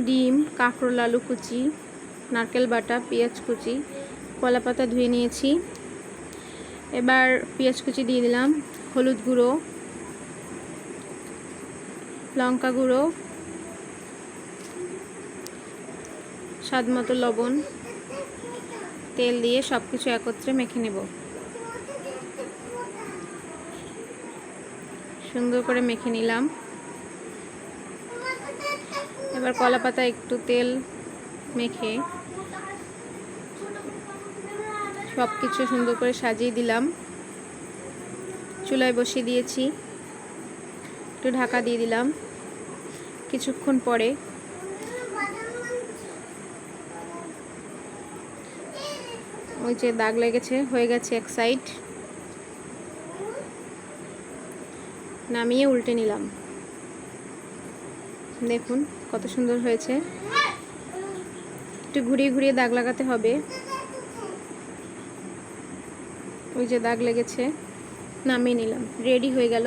ডিম, কাঁকরোল, আলু কুচি, নারকেল বাটা, পেঁয়াজ কুচি, কলা পাতা ধুয়ে নিয়েছি। এবার পেঁয়াজ কুচি দিয়ে দিলাম, হলুদ গুঁড়ো, লঙ্কা গুঁড়ো, স্বাদ মতো লবণ, তেল দিয়ে সব কিছু একত্রে মেখে নেব। সুন্দর করে মেখে নিলাম। এবার কলা পাতা একটু তেল মেখে সব কিছু সুন্দর করে সাজিয়ে দিলাম। চুলায় বসিয়ে দিয়েছি, একটু ঢাকা দিয়ে দিলাম। কিছুক্ষণ পরে ওই যে দাগ লেগেছে, হয়ে গেছে এক সাইড, নামিয়ে উল্টে নিলাম। দেখুন কত সুন্দর হয়েছে। একটু ঘুরিয়ে ঘুরিয়ে দাগ লাগাতে হবে। ওই যে দাগ লেগেছে, নামিয়ে নিলাম। রেডি হয়ে গেল